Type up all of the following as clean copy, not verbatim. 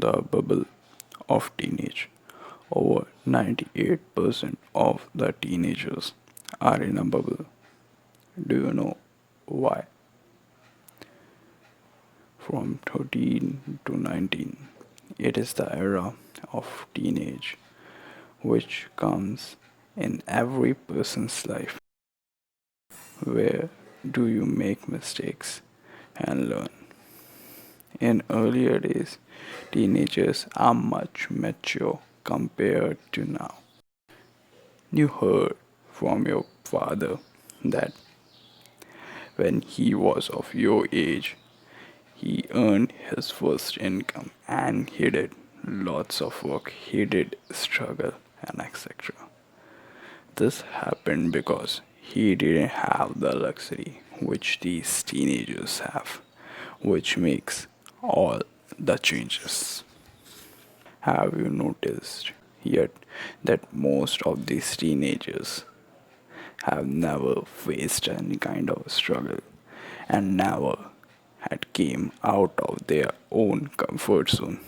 the bubble of teenage. Over 98% of the teenagers are in a bubble. Do you know why? From 13 to 19, it is the era of teenage which comes in every person's life. Where do you make mistakes and learn? In earlier days, teenagers are much mature compared to now. You heard from your father that when he was of your age, he earned his first income and he did lots of work, he did struggle and etc. This happened because he didn't have the luxury which these teenagers have, which makes all the changes. Have you noticed yet that most of these teenagers have never faced any kind of struggle and never had came out of their own comfort zone?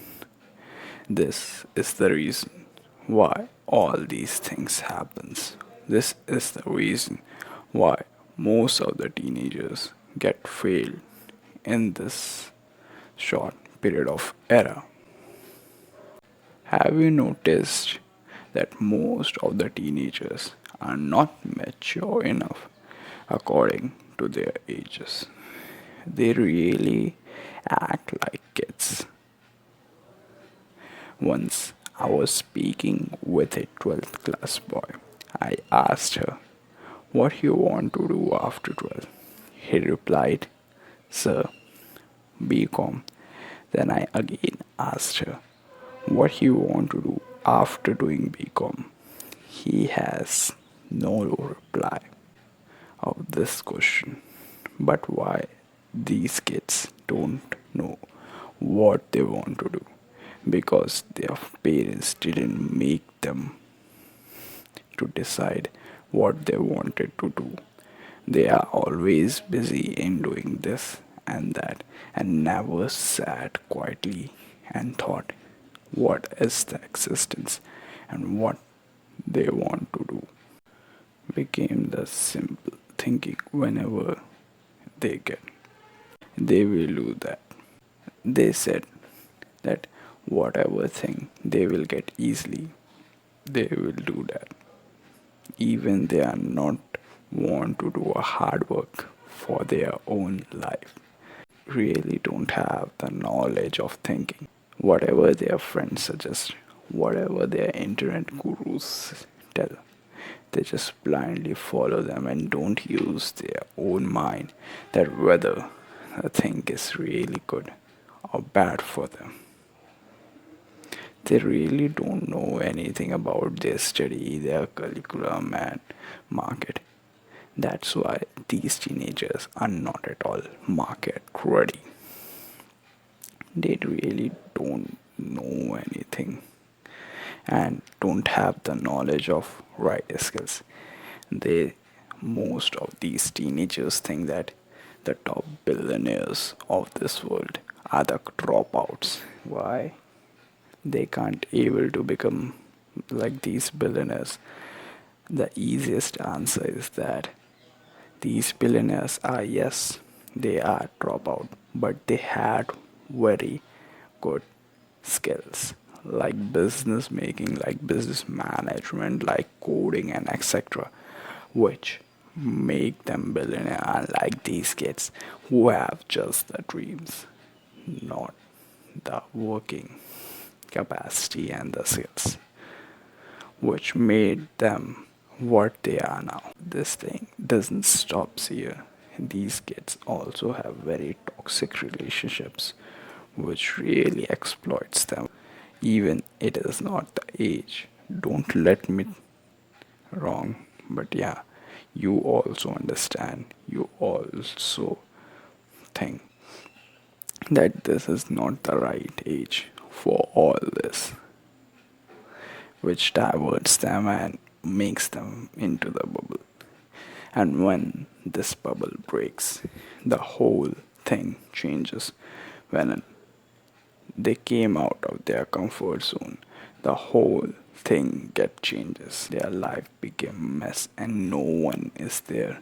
This is the reason why all these things happens. This is the reason why most of the teenagers get failed in this short period of era. Have you noticed that most of the teenagers are not mature enough according to their ages? They really act like kids. Once I was speaking with a 12th class boy. I asked her, "What you want to do after 12?" He replied, "Sir, BCom." Then I again asked her, "What you want to do after doing BCom?" He has no reply of this question. But why these kids don't know what they want to do? Because their parents didn't make them to decide what they wanted to do. They are always busy in doing this and that and never sat quietly and thought what is the existence and what they want to do. Became the simple thinking whenever they get. They will do that. They said that whatever thing they will get easily, they will do that. Even they are not want to do a hard work for their own life. Really don't have the knowledge of thinking. Whatever their friends suggest, whatever their internet gurus tell, they just blindly follow them and don't use their own mind that whether a thing is really good or bad for them. They really don't know anything about their study, their curriculum, and market. That's why these teenagers are not at all market ready. They really don't know anything and don't have the knowledge of right skills. They Most of these teenagers think that the top billionaires of this world are the dropouts. Why? They can't able to become like these billionaires. The easiest answer is that these billionaires are, yes, they are dropout, but they had very good skills like business making, like business management, like coding and etc., which make them billionaire, unlike these kids who have just the dreams, not the working capacity and the skills, which made them what they are now. This thing doesn't stop here. These kids also have very toxic relationships, which really exploits them. Even it is not the age. Don't let me wrong, but yeah, you also understand. You also think that this is not the right age for all this, which diverts them and makes them into the bubble. And when this bubble breaks, the whole thing changes. When they came out of their comfort zone, the whole thing get changes. Their life became a mess and no one is there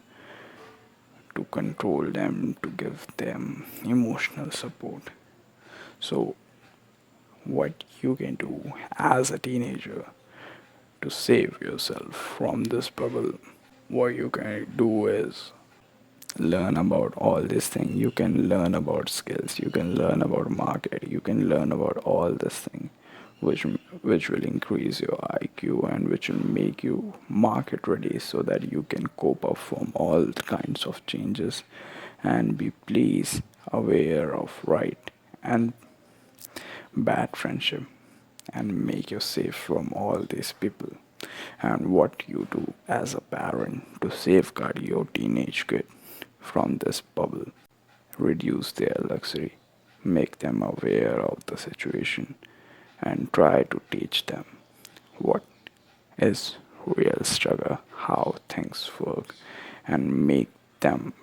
to control them, to give them emotional support. So what you can do as a teenager to save yourself from this bubble, what you can do is learn about all these things. You can learn about skills, you can learn about market, you can learn about all this thing, which which will increase your IQ and which will make you market ready so that you can cope up from all kinds of changes and be please aware of right and bad friendship and make you safe from all these people. And what you do as a parent to safeguard your teenage kid from this bubble, reduce their luxury, make them aware of the situation, and try to teach them what is real struggle, how things work, and make them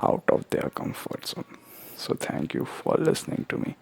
out of their comfort zone. So, thank you for listening to me.